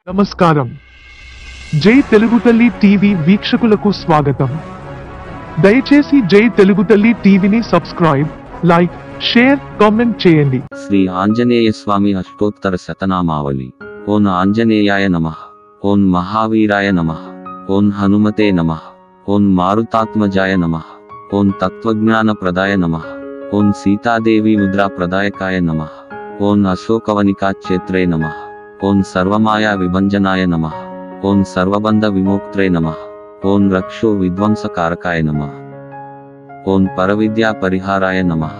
నమస్కారం. జై తెలుగు తల్లి టీవీ వీక్షకులకు స్వాగతం. దయచేసి జై తెలుగు తల్లి టీవీని సబ్స్క్రైబ్, లైక్, షేర్, కామెంట్ చేయండి. శ్రీ ఆంజనేయ స్వామి అష్టోత్తర శతనామావళి. ఓం ఆంజనేయాయ నమః. ఓం మహావీరాయ నమః. ఓం హనుమతే నమః. ఓం మారుతాత్మజాయ నమః. ఓం తత్వజ్ఞాన ప్రదాయ నమః. ఓం సీతాదేవి ముద్రా ప్రదాయకాయ నమః. ఓం అశోకవనికా క్షేత్రే నమః. ఓం సర్వమాయా విభంజనాయ నమః. ఓం సర్వబంధ విమోక్త్రే నమః. ఓం రక్షో విధ్వంసకారకాయ నమః. ఓం పరవిద్యా పరిహారాయ నమః.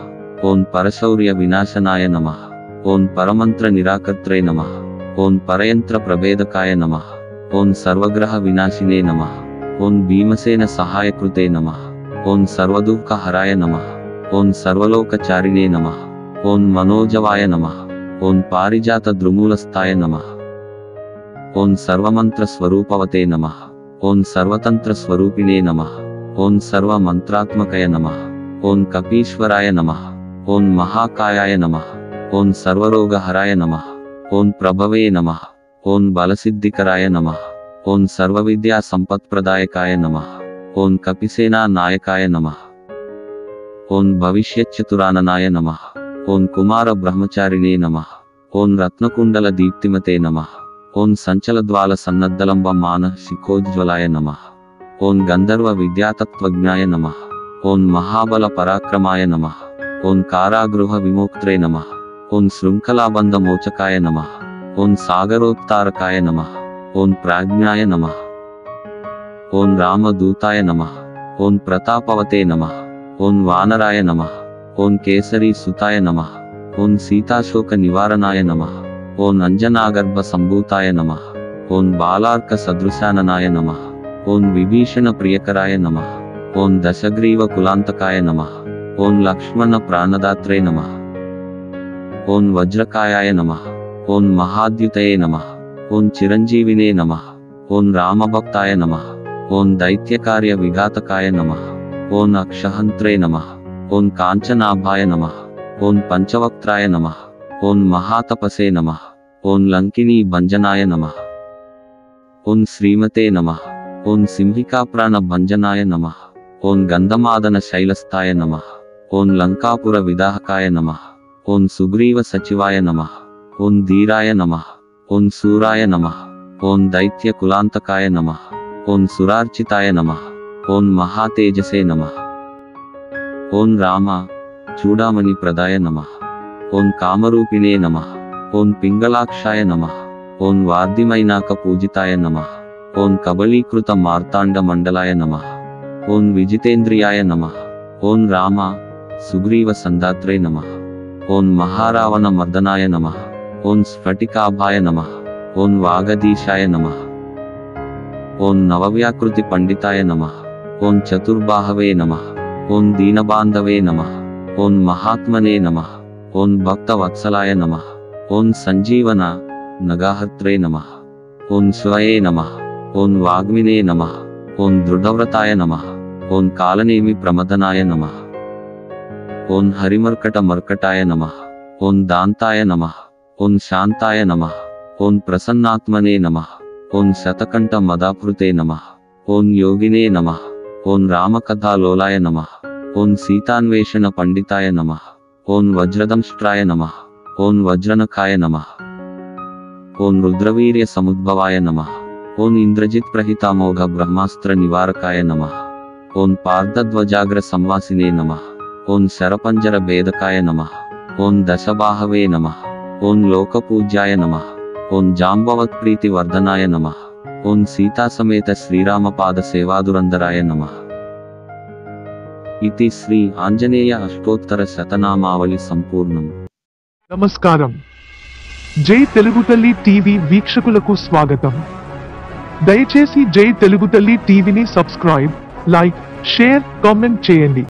ఓం పరశౌర్య వినాశనాయ నమః. ఓం పరమంత్ర నిరాకర్త్రే నమః. ఓం పరయంత్ర ప్రభేదకాయ నమః. ఓం సర్వగ్రహ వినాశినే నమః. ఓం భీమసేన సహాయకృతే నమః. ఓం సర్వదుఃఖ హరాయ నమః. ఓం సర్వలోకచారిణే నమః. ఓం మనోజవాయ నమః. ఓం పారిజాత ద్రుమూలస్థాయ నమః. ఓం సర్వమంత్ర స్వరూపవతే నమః. ఓం సర్వతంత్ర స్వరూపిణే నమః. ఓం సర్వమంత్రాత్మకయ నమః. ఓం కపీశ్వరాయ నమః. ఓం మహాకాయాయ నమః. ఓం సర్వరోగహరాయ నమః. ఓం ప్రభవే నమః. ఓం బలసిద్ధికరాయ నమః. ఓం సర్వవిద్యా సంపత్ప్రదాయకాయ నమః. ఓం కపిసేనా నాయకాయ నమః. ఓం భవిష్యచ్చతురాననాయ నమః. ఓం కుమార బ్రహ్మచారిణే నమః. ఓం రత్నకుండల దీప్తిమతే నమః. ఓం సంచలద్వాల సన్నద్ధలంబ మానసికోజ్వలాయ నమః. ఓం గంధర్వ విద్యాతత్వజ్ఞాయ నమః. ఓం మహాబల పరాక్రమాయ నమః. ఓం కారాగృహ విమోక్త్రే నమః. ఓం శృంఖలాబంధ మోచకాయ నమః. ఓం సాగరోత్తారకాయ నమః. ఓం ప్రాజ్ఞాయ నమః. ఓం రామదూతాయ నమః. ఓం ప్రతాపవతే నమః. ఓం వానరాయ నమః. ఓం కేసరీ సుతాయ నమః. ఓం సీతాశోక నివారణాయ నమః. ఓం అంజనాగర్భ సంభూతాయ నమః. ఓం బాలార్క సదృశాననాయ నమః. ఓం విభీషణ ప్రియకరాయ నమః. ఓం దశగ్రీవ కులాంతకాయ నమః. ఓం లక్ష్మణ ప్రాణదాత్రే నమః. ఓం వజ్రకాయాయ నమః. ఓం మహాద్యుతయే నమః. ఓం చిరంజీవినే నమః. ఓం రామభక్తాయ నమః. ఓం దైత్యకార్య విఘాతకాయ నమః. ఓం అక్షహంత్రే నమః. ఓం కాంచనాభాయ నమః. ఓం పంచవక్త్రాయ నమః. ఓం మహాతపసే నమః. ఓం లంకినీ భంజనాయ నమః. ఓం శ్రీమతే నమః. ఓం సింహికాప్రాణ భంజనాయ నమః. ఓం గంధమాదన శైలస్థాయ నమః. ఓం లంకాపుర విదాహకాయ నమః. ఓం సుగ్రీవ సచివాయ నమః. ఓం ధీరాయ నమః. ఓం శూరాయ నమః. ఓం దైత్య కులాంతకాయ నమః. ఓం సురార్చితాయ నమః. ఓం మహాతేజసే నమః. ఓం రామ చూడామణి ప్రదాయ నమః. ఓం కామరూపిణే నమః. ఓం పింగళాక్షాయ నమః. ఓం వార్ధిమైనాక పూజితాయ నమః. ఓం కబలీకృత మార్తాండ మండలాయ నమః. ఓం విజితేంద్రియాయ నమః. ఓం రామ సుగ్రీవ సందాత్రే నమః. ఓం మహారావణ మర్దనాయ నమః. ఓం స్ఫటికాభాయ నమః. ఓం వాగదీశాయ నమః. ఓం నవవ్యాకృతి పండితాయ నమః. ఓం చతుర్బాహవే నమః. ఓం దీనబాంధవే నమః. ఓం మహాత్మనే నమః. ఓం భక్తవత్సలాయ నమః. ఓం సంజీవన నగాహర్త్రే నమః. ఓం శివయే నమః. ఓం వాగ్మినే నమః. ఓం దృఢవ్రతాయ నమః. ఓం కాలనేమి ప్రమదనాయ నమః. ఓం హరిమర్కట మర్కటాయ నమః. ఓం దాంతాయ నమః. ఓం శాంతాయ నమః. ఓం ప్రసన్నాత్మనే నమః. ఓం శతకంఠ మదాపృతే నమః. ఓం యోగినే నమః. ఓం రామకథాలోలాయ నమః. ఓం సీతాన్వేషణ పండితాయ నమః. ఓం వజ్రదంష్ట్రాయ నమః. ఓం వజ్రనఖాయ నమః. ఓం రుద్రవీర్య సముద్భవాయ నమః. ఓం ఇంద్రజిత్ ప్రహితామోఘ బ్రహ్మాస్త్ర నివారకాయ నమః. ఓం పార్థధ్వజాగ్ర సంవాసినే నమః. ఓం శరపంజర భేదకాయ నమః. ఓం దశబాహవే నమః. ఓం లోకపూజ్యాయ నమః. ఓం జాంబవత్ప్రీతి వర్ధనాయ నమః. ఓం సీతాసమేత శ్రీరామపాద సేవాదురందరాయ నమః. ఇతి శ్రీ ఆంజనేయ అష్టోత్తర శతనామావళి సంపూర్ణం. నమస్కారం. జై తెలుగు తల్లి టీవీ వీక్షకులకు స్వాగతం. దయచేసి జై తెలుగు తల్లి టీవీని సబ్స్క్రైబ్, లైక్, షేర్, కామెంట్ చేయండి.